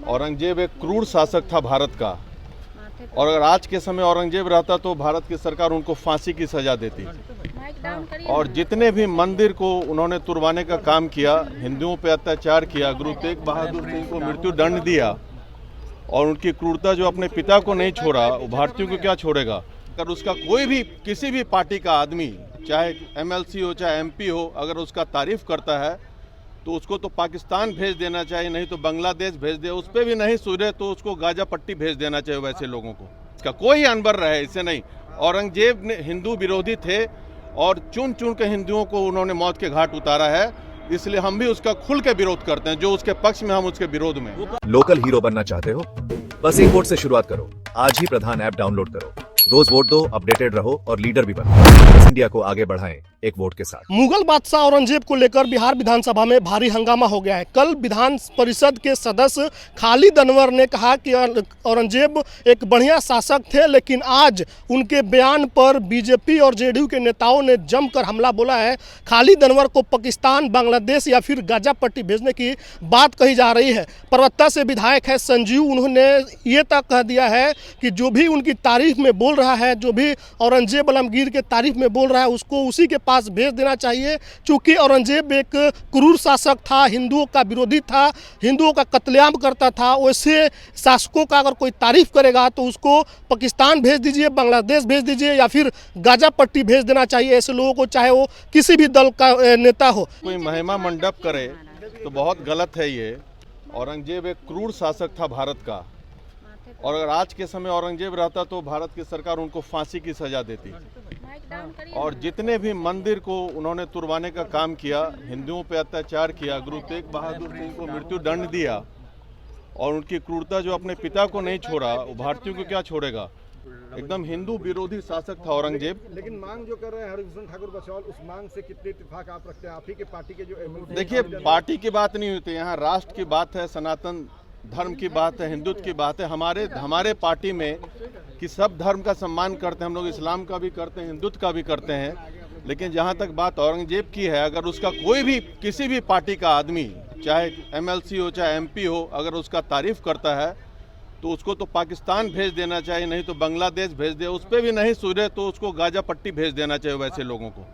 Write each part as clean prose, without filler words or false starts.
औरंगजेब एक क्रूर शासक था भारत का, और अगर आज के समय औरंगजेब रहता तो भारत की सरकार उनको फांसी की सजा देती। और जितने भी मंदिर को उन्होंने तुड़वाने का काम किया, हिंदुओं पे अत्याचार किया, गुरु तेग बहादुर सिंह को मृत्यु दंड दिया, और उनकी क्रूरता जो अपने पिता को नहीं छोड़ा, वो भारतीयों को क्या छोड़ेगा। अगर उसका कोई भी किसी भी पार्टी का आदमी, चाहे एमएलसी हो चाहे एमपी हो, अगर उसका तारीफ करता है तो उसको तो पाकिस्तान भेज देना चाहिए, नहीं तो बांग्लादेश भेज दे। उस पर भी नहीं सुधरे तो उसको गाजा पट्टी भेज देना चाहिए वैसे लोगों को। इसका कोई अनबर रहे, इससे नहीं। औरंगजेब ने हिंदू विरोधी थे और चुन चुन के हिंदुओं को उन्होंने मौत के घाट उतारा है, इसलिए हम भी उसका खुल के विरोध करते हैं। जो उसके पक्ष में, हम उसके विरोध में। लोकल हीरो बनना चाहते हो? बस एक वोट से शुरुआत करो। आज ही प्रधान ऐप डाउनलोड करो, रोज वोट दो, अपडेटेड रहो और लीडर भी बनो। इंडिया को आगे बढ़ाएं एक वोट के साथ। मुगल बादशाह औरंगजेब को लेकर बिहार विधानसभा में भारी हंगामा हो गया है। कल विधान परिषद के सदस्य खालिद अनवर ने कहा कि औरंगजेब एक बढ़िया शासक थे, लेकिन आज उनके बयान पर बीजेपी और जेडीयू के नेताओं ने जमकर हमला बोला है। खालिद अनवर को पाकिस्तान, बांग्लादेश या फिर गाजा पट्टी भेजने की बात कही जा रही है। परवत्ता से विधायक है संजीव, उन्होंने ये तक कह दिया है कि जो भी उनकी तारीफ में बोल रहा है, जो भी औरंगजेब आलमगीर के तारीफ में बोल रहा है, उसको उसी के पास भेज देना चाहिए। चूंकि औरंगजेब एक क्रूर शासक था, हिंदुओं का विरोधी था, हिंदुओं का कत्लेआम करता था। वैसे शासकों का अगर कोई तारीफ करेगा तो उसको पाकिस्तान भेज दीजिए, बांग्लादेश भेज दीजिए या फिर गाजा पट्टी भेज देना चाहिए ऐसे लोगों को, चाहे वो किसी भी दल का नेता हो। कोई महिमा मंडप करे तो बहुत गलत है ये। औरंगजेब एक क्रूर शासक था भारत का, और अगर आज के समय औरंगजेब रहता तो भारत की सरकार उनको फांसी की सजा देती। और जितने भी मंदिर को उन्होंने तुड़वाने का काम किया, हिंदुओं पे अत्याचार किया, गुरु तेग बहादुर सिंह को मृत्यु दंड दिया, और उनकी क्रूरता जो अपने पिता को नहीं छोड़ा, वो भारतीयों को क्या छोड़ेगा। एकदम हिंदू विरोधी शासक था औरंगजेब। लेकिन मांग जो कर रहे हैं हरिभूषण ठाकुर बचौल, उस मांग से कितने इत्तेफाक आप रखते हैं? आप ही के पार्टी के जो एमएलसी। देखिए, पार्टी की बात नहीं होती यहाँ, राष्ट्र की बात है, सनातन धर्म की बात है, हिंदुत्व की बात है। हमारे पार्टी में कि सब धर्म का सम्मान करते हैं हम लोग, इस्लाम का भी करते हैं, हिंदुत्व का भी करते हैं। लेकिन जहाँ तक बात औरंगजेब की है, अगर उसका कोई भी किसी भी पार्टी का आदमी, चाहे एमएलसी हो चाहे एमपी हो, अगर उसका तारीफ करता है तो उसको तो पाकिस्तान भेज देना चाहिए, नहीं तो बांग्लादेश भेज दे। उस पर भी नहीं सुधरे तो उसको गाजा पट्टी भेज देना चाहिए वैसे लोगों को।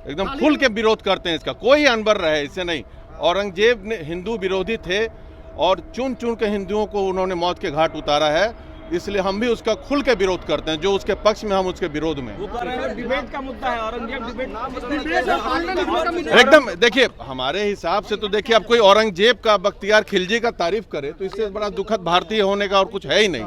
एकदम खुल के विरोध करते हैं, इसका कोई अनबर रहे, इससे नहीं। औरंगजेब ने हिंदू विरोधी थे और चुन चुन के हिंदुओं को उन्होंने मौत के घाट उतारा है, इसलिए हम भी उसका खुल के विरोध करते हैं। जो उसके पक्ष में, हम उसके विरोध में। डिबेट का मुद्दा है औरंगजेब डिबेट। एकदम देखिए, हमारे हिसाब से तो देखिए, अब कोई औरंगजेब का, बख्तियार खिलजी का तारीफ करे तो इससे बड़ा दुखद भारतीय होने का और कुछ है ही नहीं।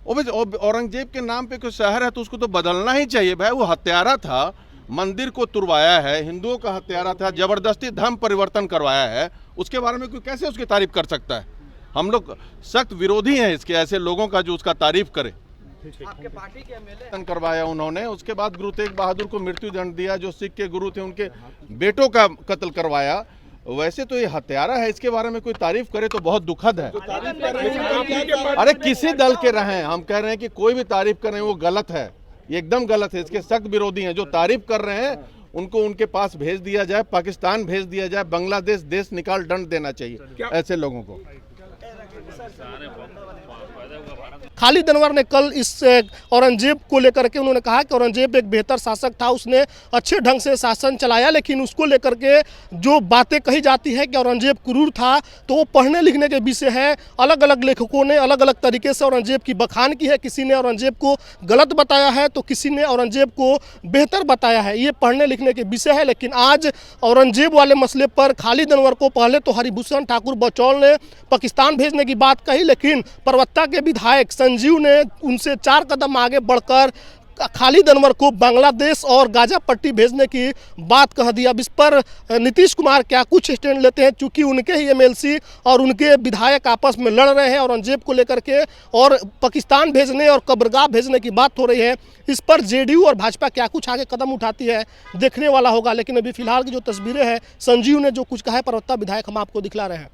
औरंगजेब के नाम पे कोई शहर है तो उसको तो बदलना ही चाहिए भाई। वो हत्यारा था, मंदिर को तुड़वाया है, हिंदुओं का हत्यारा था, जबरदस्ती धर्म परिवर्तन करवाया है। उसके बारे में कोई कैसे उसकी तारीफ कर सकता है? हम लोग सख्त विरोधी हैं इसके, ऐसे लोगों का जो उसका तारीफ करे। आपके पार्टी के एमएलए करवाया उन्होंने, उसके बाद गुरु तेग बहादुर को मृत्यु दंड दिया, जो सिख के गुरु थे उनके बेटों का कत्ल करवाया। वैसे तो ये हत्यारा है, इसके बारे में कोई तारीफ करे तो बहुत दुखद है। अरे किसी दल के रहें, हम कह रहे हैं कि कोई भी तारीफ करें वो गलत है, ये एकदम गलत है। इसके सख्त विरोधी हैं। जो तारीफ कर रहे हैं उनको उनके पास भेज दिया जाए, पाकिस्तान भेज दिया जाए, बांग्लादेश देश निकाल दंड देना चाहिए ऐसे लोगों को। खालिद अनवर ने कल इस औरंगजेब को लेकर के उन्होंने कहा कि औरंगजेब एक बेहतर शासक था, उसने अच्छे ढंग से शासन चलाया, लेकिन उसको लेकर के जो बातें कही जाती है कि औरंगजेब क्रूर था, तो वो पढ़ने लिखने के विषय है। अलग अलग लेखकों ने अलग अलग तरीके से औरंगजेब की बखान की है। किसी ने औरंगजेब को गलत बताया है तो किसी ने औरंगजेब को बेहतर बताया है। ये पढ़ने लिखने के विषय है। लेकिन आज औरंगजेब वाले मसले पर खालिद अनवर को पहले तो हरिभूषण ठाकुर बचौल ने पाकिस्तान भेजने की बात कही, लेकिन परवत्ता के विधायक संजीव ने उनसे 4 कदम आगे बढ़कर खालिद अनवर को बांग्लादेश और गाजा पट्टी भेजने की बात कह दिया। अब इस पर नीतीश कुमार क्या कुछ स्टैंड लेते हैं, चूंकि उनके ही एमएलसी और उनके विधायक आपस में लड़ रहे हैं औरंगजेब को लेकर के, और पाकिस्तान भेजने और कब्रगाह भेजने की बात हो रही है। इस पर जेडीयू और भाजपा क्या कुछ आगे कदम उठाती है, देखने वाला होगा। लेकिन अभी फिलहाल की जो तस्वीरें हैं, संजीव ने जो कुछ कहा है परवत्ता विधायक, हम आपको दिखला रहे हैं।